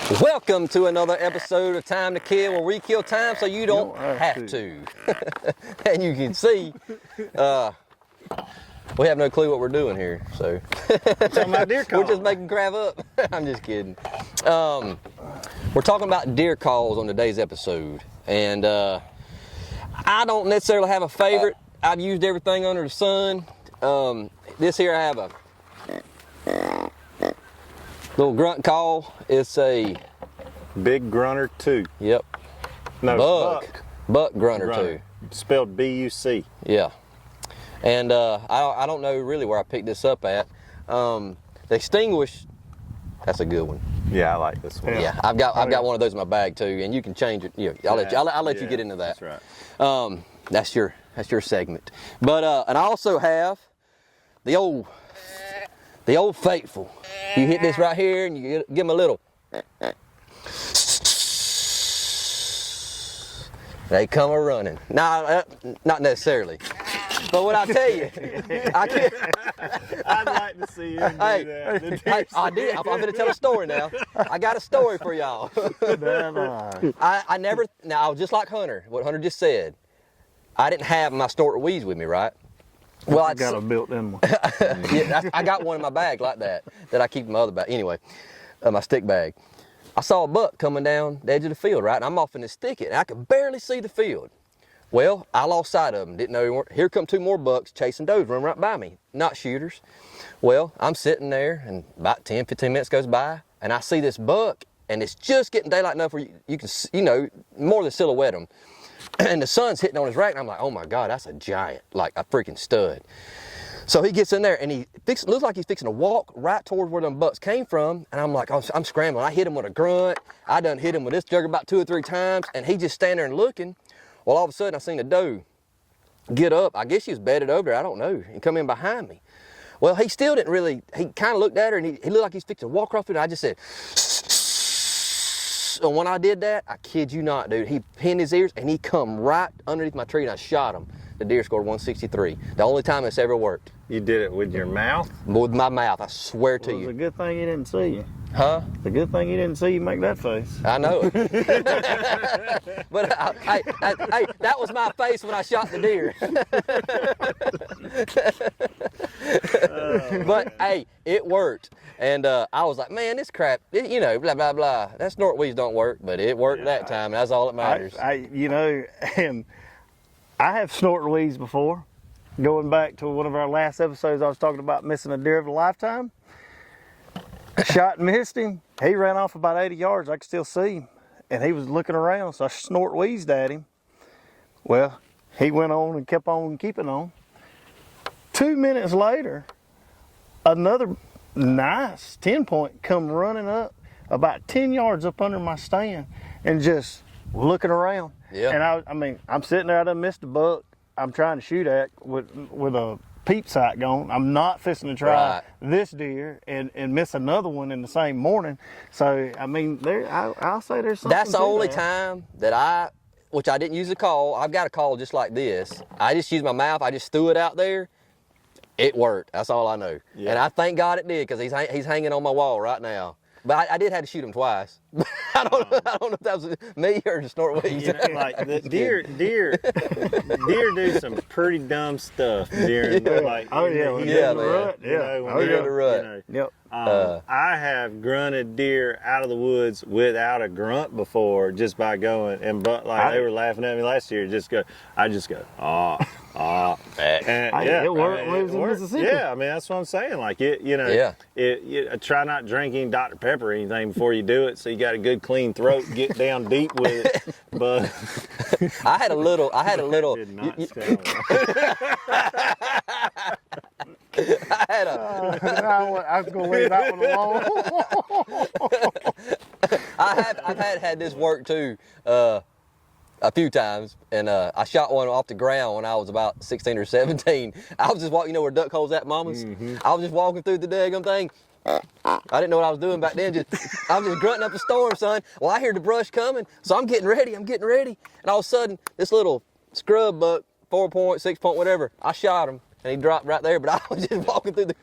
Welcome to another episode of Time to Kill, where we kill time so you don't have to. And you can see, we have no clue what we're doing here, so. We're just making crap up. I'm just kidding. We're talking about deer calls on today's episode. And I don't necessarily have a favorite. I've used everything under the sun. This here I have a little grunt call. It's a Big Grunter 2. Yep. No, Buck Grunter 2. Spelled B-U-C. Yeah. And I don't know really where I picked this up at. The Extinguished, that's a good one. Yeah, I like this one. Yeah, I've got one of those in my bag too, and you can change it. Yeah, I'll let you get into that. That's right. That's your segment. But and I also have the old faithful. You hit this right here, and you give them a little. They come a running. Nah, not necessarily. But what I tell you, I can't. I'd like to see you do that. I did. I'm going to tell a story now. I got a story for y'all. I never. Now, just like Hunter, what Hunter just said, I didn't have my snort weeds with me, right? Well, I got a built-in one. Yeah, I got one in my bag like that I keep in my other bag. Anyway, my stick bag. I saw a buck coming down the edge of the field, right? And I'm off in this thicket, and I could barely see the field. Well, I lost sight of them. Didn't know they weren't. Here come two more bucks chasing does, running right by me. Not shooters. Well, I'm sitting there, and about 10, 15 minutes goes by, and I see this buck, and it's just getting daylight enough where you can, more than silhouette him. And the sun's hitting on his rack, and I'm like, oh my God, that's a giant, like a freaking stud. So he gets in there, and looks like he's fixing to walk right towards where them bucks came from, and I'm like, I'm scrambling. I hit him with a grunt. I done hit him with this jugger about 2 or 3 times, and he just standing there and looking. Well, all of a sudden, I seen a doe get up. I guess she was bedded over there, I don't know, and come in behind me. Well, he still didn't really, he kind of looked at her, and he looked like he's fixing to walk across it, and I just said, and when I did that, I kid you not, dude, he pinned his ears, and he come right underneath my tree, and I shot him. The deer scored 163. The only time it's ever worked. You did it with your mouth? With my mouth, I swear to you. It's a good thing he didn't see you. Huh? It's a good thing he didn't see you make that face. I know it. But hey, that was my face when I shot the deer. But hey, it worked. And I was like, man, this crap, blah, blah, blah. That snort weeds don't work, but it worked that time. And that's all that matters. And I have snorting weeds before. Going back to one of our last episodes, I was talking about missing a deer of a lifetime. Shot and missed him. He ran off about 80 yards. I could still see him. And he was looking around, so I snort wheezed at him. Well, he went on and kept on keeping on. 2 minutes later, another nice 10-point come running up about 10 yards up under my stand and just looking around. Yeah. And I'm sitting there, I done missed a buck I'm trying to shoot at with a peep sight going. I'm not fixing to try this deer and miss another one in the same morning. So, I'll say there's something. That's the only time that which I didn't use a call. I've got a call just like this. I just used my mouth. I just threw it out there. It worked. That's all I know. Yeah. And I thank God it did, because he's hanging on my wall right now. But I did have to shoot him twice. I don't know if that was me or the snort weeds. Like the deer do some pretty dumb stuff during the rut. Yep. I have grunted deer out of the woods without a grunt before, just by going they were laughing at me last year. I just go it worked in Mississippi. Yeah, that's what I'm saying. Like try not drinking Dr. Pepper or anything before you do it, so you got a good clean throat. Get down deep with it. But I had a little. Did not sound I was going to leave that one alone. I've had this work too a few times, and I shot one off the ground when I was about 16 or 17. I was just walking, where duck holes at, Mama's? Mm-hmm. I was just walking through the daggum thing. I didn't know what I was doing back then. I was just grunting up a storm, son. Well, I hear the brush coming, so I'm getting ready. And all of a sudden, this little scrub buck, 4 point, 6 point, whatever, I shot him. and he dropped right there. But I was just walking through the,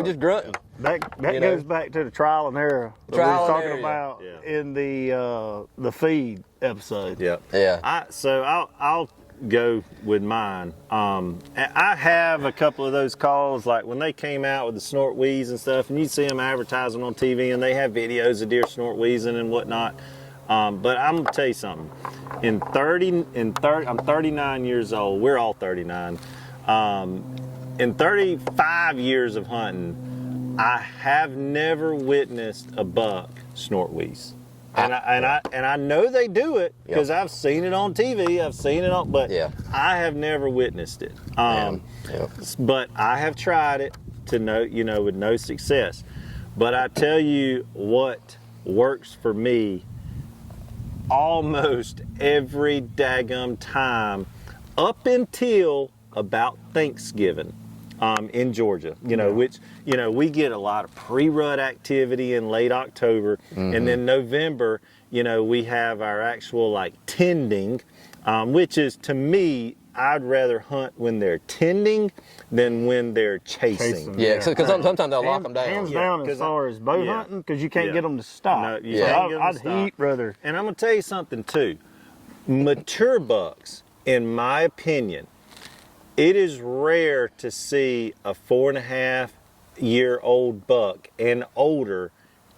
just grunting. That You know? goes back to the trial and error that Trial we and were talking error, about yeah. in the feed episode. Yeah. Yeah. I'll go with mine. I have a couple of those calls, like when they came out with the snort wheeze and stuff, and you see them advertising on TV, and they have videos of deer snort wheezing and whatnot. But I'm gonna tell you something. I'm 39 years old. We're all 39. In 35 years of hunting, I have never witnessed a buck snort wheeze. And I know they do it because I've seen it on TV. I've seen it on, but I have never witnessed it. But I have tried it to with no success. But I tell you what works for me almost every daggum time up until about Thanksgiving. In Georgia, which, we get a lot of pre-rut activity in late October, and then November, we have our actual like tending, which is, to me, I'd rather hunt when they're tending than when they're chasing. Yeah, because sometimes they'll lock them down. Hands down as far as bow hunting, because you can't get them to stop. No, you can't get 'em to I'd stop. heat rather. And I'm gonna tell you something too. Mature bucks, in my opinion, it is rare to see a 4.5-year-old buck and older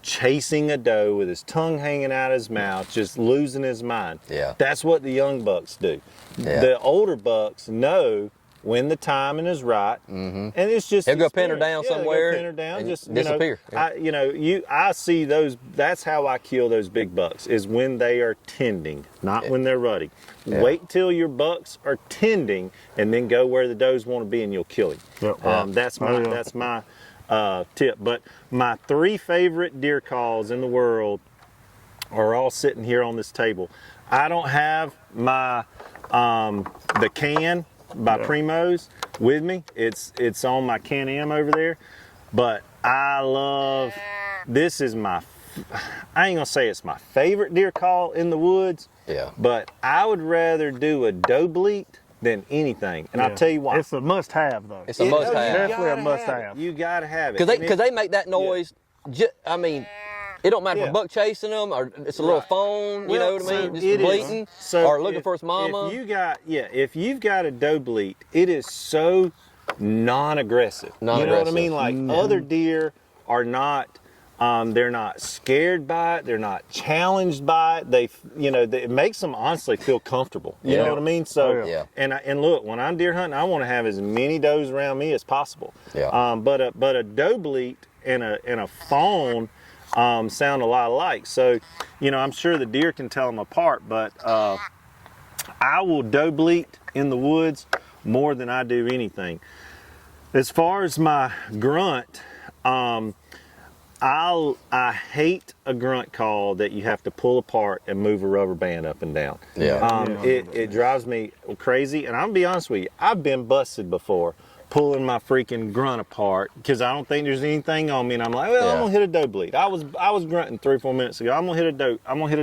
chasing a doe with his tongue hanging out of his mouth, just losing his mind. Yeah. That's what the young bucks do. Yeah. The older bucks know when the timing is right, and it's just They'll go pin her experience. down somewhere They'll go pin her down, and just disappear. I see those. That's how I kill those big bucks, is when they are tending, not when they're rutting. Yeah. Wait till your bucks are tending, and then go where the does want to be, and you'll kill him. Yep. That's my Oh, yeah. that's my tip. But my 3 favorite deer calls in the world are all sitting here on this table. I don't have my the can by Primos with me. It's on my Can-Am over there. But I love, this is I ain't gonna say it's my favorite deer call in the woods. Yeah. But I would rather do a doe bleat than anything. And I'll tell you why. It's a must-have, though. It's a must-have. Definitely a gotta must-have. have it. You gotta have it. Because they make that noise. It don't matter if Yeah. a buck chasing them or it's a little phone. You know what I mean? Just it is. bleating or looking for its mama. If you've got a doe bleat, it is so non-aggressive. You know what I Non-aggressive. mean? Like other deer are not. They're not scared by it. They're not challenged by it. It makes them honestly feel comfortable. You know what I mean? So, yeah. and look, when I'm deer hunting, I want to have as many does around me as possible. Yeah. But a doe bleat and a fawn sound a lot alike. So, I'm sure the deer can tell them apart. But I will doe bleat in the woods more than I do anything. As far as my grunt, I hate a grunt call that you have to pull apart and move a rubber band up and down. Yeah. It drives me crazy, and I'm gonna be honest with you, I've been busted before pulling my freaking grunt apart because I don't think there's anything on me, and I'm like, well, I'm gonna hit a doe bleat. I was grunting 3 or 4 minutes ago. I'm gonna hit a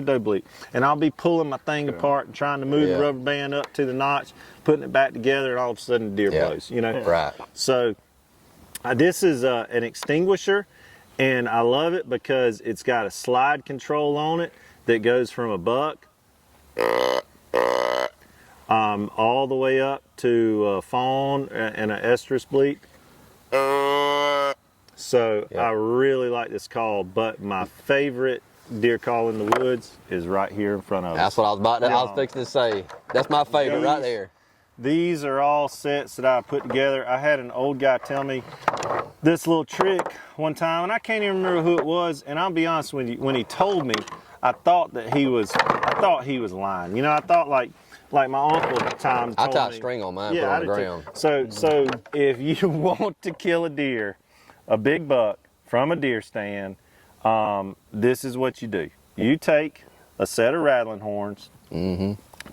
doe bleat, and I'll be pulling my thing apart and trying to move the rubber band up to the notch, putting it back together, and all of a sudden the deer blows. Right. So this is an extinguisher. And I love it because it's got a slide control on it that goes from a buck all the way up to a fawn and an estrus bleat. So I really like this call, but my favorite deer call in the woods is right here in front of us. That's what I was fixing to say. That's my favorite right there. These are all sets that I put together. I had an old guy tell me this little trick one time, and I can't even remember who it was. And I'll be honest with you, when he told me, I thought he was lying. I thought like my uncle at the time I told tie a me. string on mine, Yeah, put it I on the do too. ground. So if you want to kill a deer, a big buck from a deer stand, this is what you do. You take a set of rattling horns,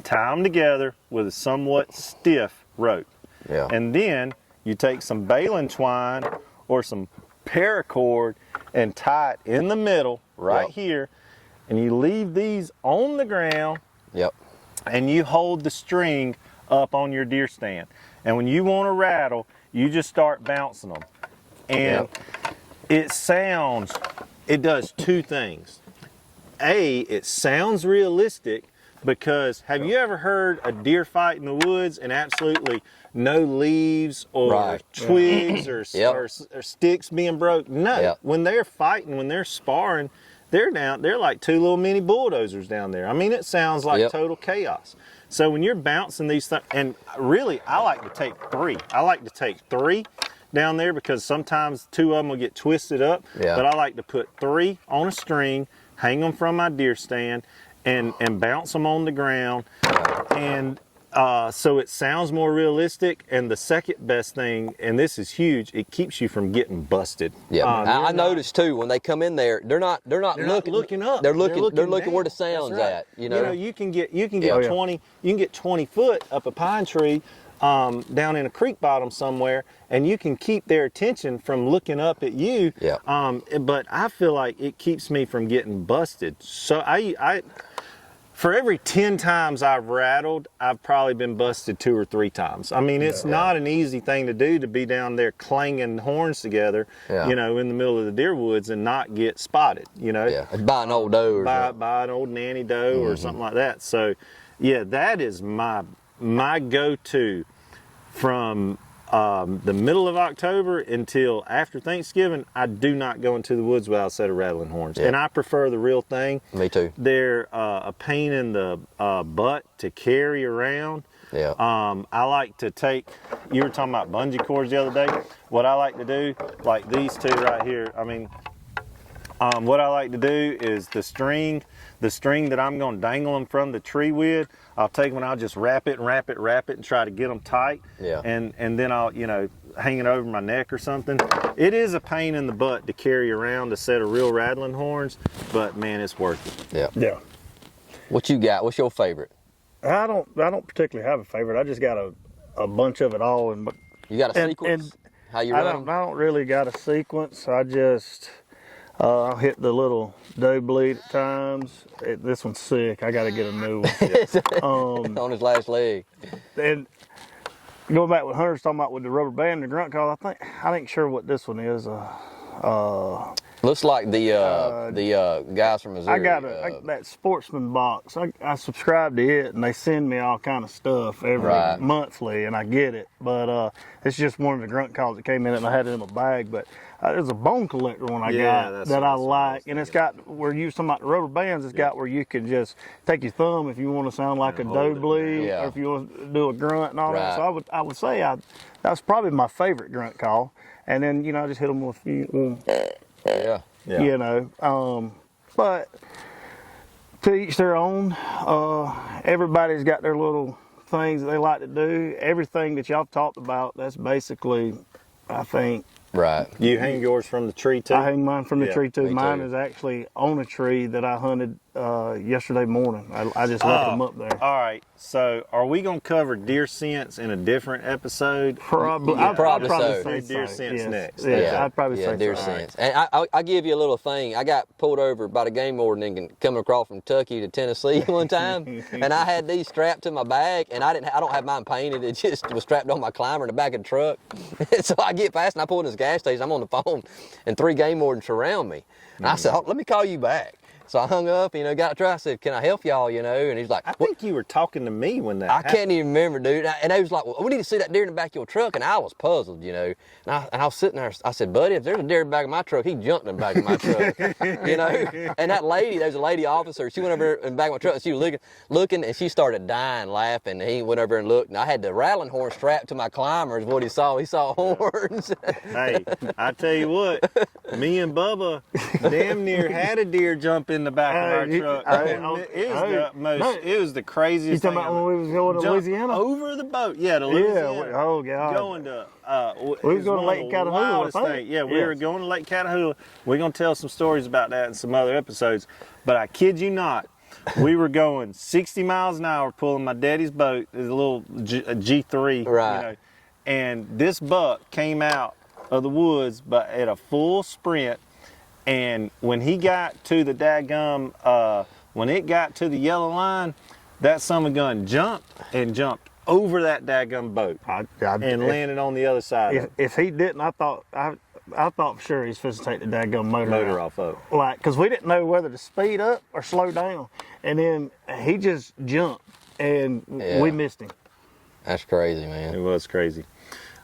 tie them together with a somewhat stiff rope. Yeah. And then you take some baling twine or some paracord and tie it in the middle right here, and you leave these on the ground, Yep. and you hold the string up on your deer stand. And when you want to rattle, you just start bouncing them. And it does two things. It sounds realistic because have you ever heard a deer fight in the woods and absolutely no leaves or Right. twigs or sticks being broke? No. Yep. When they're fighting, when they're sparring, they're like two little mini bulldozers down there. I mean, it sounds like Yep. total chaos. So when you're bouncing these things, and really, I like to take three. I like to take three down there because sometimes two of them will get twisted up. Yeah. But I like to put three on a string, hang them from my deer stand, and bounce them on the ground. And so it sounds more realistic. And the second best thing, and this is huge, it keeps you from getting busted. Yeah, I You're noticed too when they come in there, they're not looking up. They're looking down. where the sound's That's right. at. You know, you can get Oh, yeah. 20 foot up a pine tree down in a creek bottom somewhere, and you can keep their attention from looking up at you. Yeah. But I feel like it keeps me from getting busted. So I for every 10 times I've rattled, I've probably been busted 2 or 3 times. I mean, it's not an easy thing to do to be down there clanging horns together, Yeah. you know, in the middle of the deer woods and not get spotted, you know. yeah, by an old doe or something. By an old nanny doe or something like that. So, yeah, that is my go-to from the middle of October until after Thanksgiving. I do not go into the woods without a set of rattling horns, Yeah. and I prefer the real thing. Me too. They're a pain in the butt to carry around. Yeah. I like to take, you were talking about bungee cords the other day. What I like to do, like these two right here, I mean, what I like to do is the string that I'm going to dangle them from the tree with, I'll take them and I'll just wrap it and try to get them tight. Yeah. And then I'll, you know, hang it over my neck or something. It is a pain in the butt to carry around a set of real rattling horns, but man, it's worth it. Yeah. Yeah. What you got? What's your favorite? I don't particularly have a favorite. I just got a bunch of it all, and You got a And- sequence? How you I run? don't really got a sequence. I just I'll hit the little doe bleed at times. This one's sick. I got to get a new one. On his last leg. And going back with Hunter's talking about with the rubber band and the grunt call, I ain't sure what this one is. Looks like the guys from Missouri. I got that Sportsman box. I subscribe to it, and they send me all kind of stuff every Right. monthly, and I get it. But it's just one of the grunt calls that came in, and I had it in my bag. But there's a bone collector one I Yeah, got that's that I what I was like, and it's got where you talking about the rubber bands. It's got where you can just take your thumb if you want to sound like a hold doe it. bleed, Yeah. or if you want to do a grunt and all that. Right. So I would say that's probably my favorite grunt call. And then I just hit them with a few. Yeah. Yeah. You know, but to each their own. Everybody's got their little things that they like to do. Everything that y'all talked about, that's basically, I think, Right. You hang yours from the tree too? I hang mine from the Yeah, tree too. me Mine too. is actually on a tree that I hunted yesterday morning. I just left them up there. All right. So, are we going to cover deer scents in a different episode? Probably, yeah, I'd probably say so. Deer so. scents Yes. next. Yeah, Okay. I'd probably say deer so. sense. And I give you a little thing. I got pulled over by the game warden and coming across from Kentucky to Tennessee one time, and I had these strapped to my bag, and I don't have mine painted. It just was strapped on my climber in the back of the truck. So I get past and I pull in this gas station. I'm on the phone, and 3 game wardens surround me. And I said, let me call you back. So I hung up, got a try. I said, can I help y'all, And he's like, I think you were talking to me when that I happened. can't even remember, dude. And they was like, well, we need to see that deer in the back of your truck. And I was puzzled, And I was sitting there. I said, buddy, if there's a deer in the back of my truck, he jumped in the back of my truck, And that lady, there's a lady officer. She went over in the back of my truck. And she was looking, and she started dying, laughing. And he went over and looked. And I had the rattling horn strapped to my climber is what he saw. He saw horns. Hey, I tell you what, me and Bubba damn near had a deer jump in the back of our truck. It was the You craziest talking thing. about when we was going to Jump Louisiana? over the boat. Yeah, to Louisiana. Oh God. Going to We was going to Lake Catahoula, I think. Yeah, we were Yes. going to Lake Catahoula. We're going to tell some stories about that in some other episodes. But I kid you not, we were going 60 miles an hour pulling my daddy's boat. It's a little G3. Right. And this buck came out of the woods but at a full sprint. And when he got to the when it got to the yellow line, that son of a gun jumped over that daggum boat I, and landed on the other side. if he didn't, I thought for sure he's supposed to take the daggum motor off of it. Like, because we didn't know whether to speed up or slow down. And then he just jumped, and we missed him. That's crazy, It man. was crazy.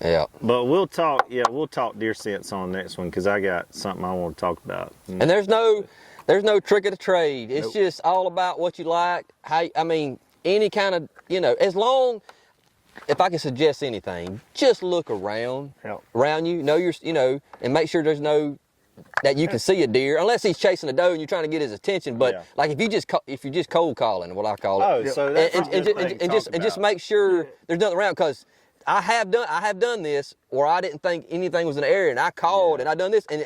Yeah. But we'll talk deer sense on the next one because I got something I want to talk about. And there's no trick of the trade. It's just all about what you like. I mean, any kind of, as long, if I can suggest anything, just look around you, and make sure there's no, that you can see a deer, unless he's chasing a doe and you're trying to get his attention. But like if you're just cold calling, what I call it. Oh, so that's and just make sure there's nothing around, because I have done this where I didn't think anything was in the area, and I called and I done this, and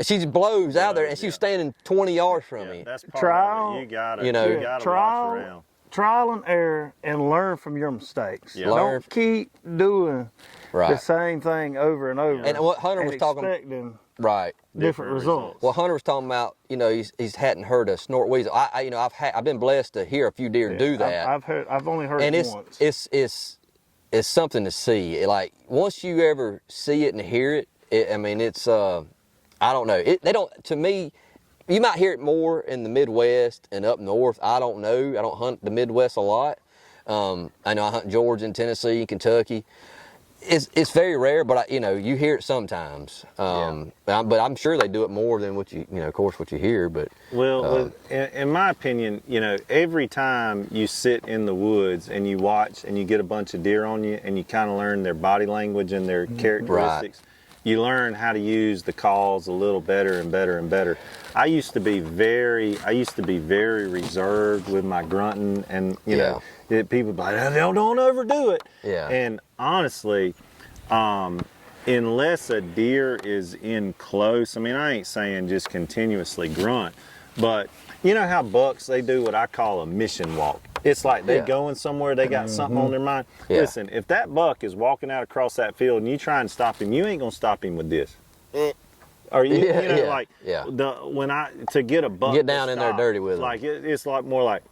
she just blows out there, and she was standing 20 yards from me. That's part Trial, of it. You gotta watch around. Trial and error, and learn from your mistakes. Yeah. Don't keep doing Right. the same thing over and over. And what Hunter was talking, expecting right. different results. Well, Hunter was talking about, he's hadn't heard a snort weasel. I've been blessed to hear a few deer do that. I've only heard And it once. it's something to see. Like, once you ever see it and hear it, it's I don't know. To me, you might hear it more in the Midwest and up north. I don't know. I don't hunt the Midwest a lot. I know I hunt Georgia and Tennessee, Kentucky. It's very rare, but you hear it sometimes. But I'm sure they do it more than what what you hear. But in my opinion, every time you sit in the woods and you watch and you get a bunch of deer on you and you kind of learn their body language and their characteristics, you learn how to use the calls a little better and better and better. I used to be very reserved with my grunting, and people be like, don't overdo it. Yeah. And honestly, unless a deer is in close, I ain't saying just continuously grunt, but you know how bucks, they do what I call a mission walk. It's like they going somewhere, they got something on their mind. Yeah. Listen, if that buck is walking out across that field and you try and stop him, you ain't gonna stop him with this. Or to get a buck, get down to in there stop, dirty with him. like it's like more like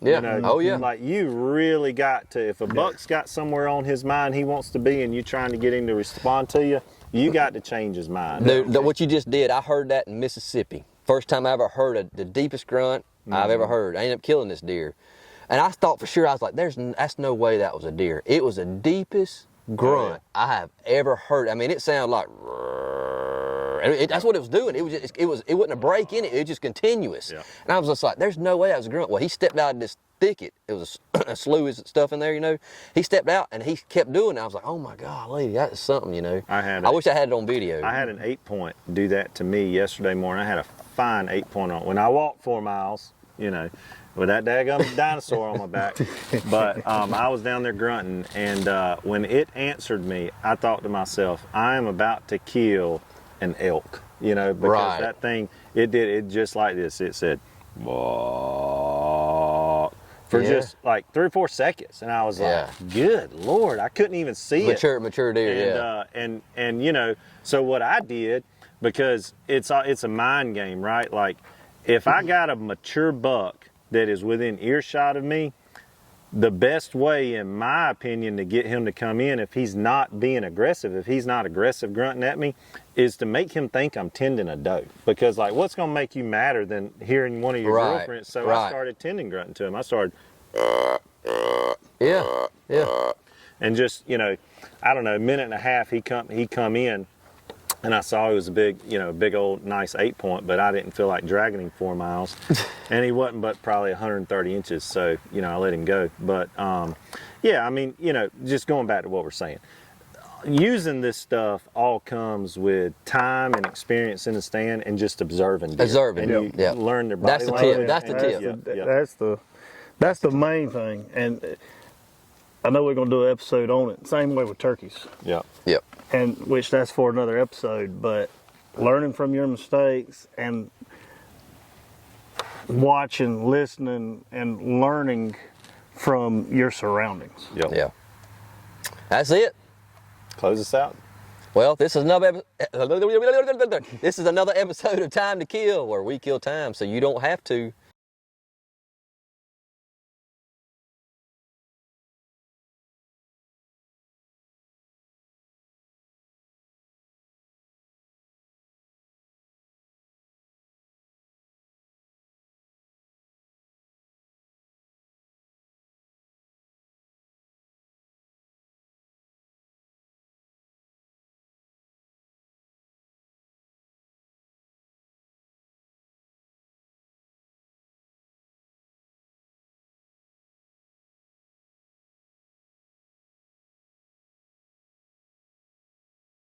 like you really got to, if a buck's got somewhere on his mind he wants to be and you trying to get him to respond to you, you got to change his mind. What you just did, I heard that in Mississippi. First time I ever heard the deepest grunt I've ever heard. I ended up killing this deer. And I thought for sure, I was like, that's no way that was a deer. It was the deepest grunt I have ever heard. It sounded like, that's what it was doing. It wasn't a break in it. It was just continuous. Yeah. And I was just like, there's no way that was a grunt. Well, he stepped out of this thicket. It was a slew of stuff in there, He stepped out and he kept doing it. I was like, oh my God, lady, that is something, I wish I had it on video. I had an 8-point do that to me yesterday morning. I had a fine 8-point on. When I walked 4 miles, with that daggum dinosaur on my back. But I was down there grunting, and when it answered me, I thought to myself, I am about to kill an elk, because that thing, it did it just like this. It said, for just like 3 or 4 seconds, and I was like, good Lord, I couldn't even see it. Mature deer, and so what I did, because it's a mind game, right? Like, if I got a mature buck that is within earshot of me, the best way, in my opinion, to get him to come in, if he's not being aggressive, if he's not aggressive grunting at me, is to make him think I'm tending a doe. Because, like, what's going to make you madder than hearing one of your girlfriends? So I started tending grunting to him. I started, and just, I don't know, a minute and a half, he come in, and I saw he was a big old nice 8-point, but I didn't feel like dragging him 4 miles. And he wasn't but probably 130 inches, so, I let him go. But, just going back to what we're saying. Using this stuff all comes with time and experience in the stand and just observing deer. And you learn their body language. That's the tip. That's the main thing. And I know we're going to do an episode on it. Same way with turkeys. Yep. And which that's for another episode, but learning from your mistakes and watching, listening, and learning from your surroundings. Yep. Yeah. That's it. Close us out. Well, this is another episode of Time to Kill, where we kill time so you don't have to.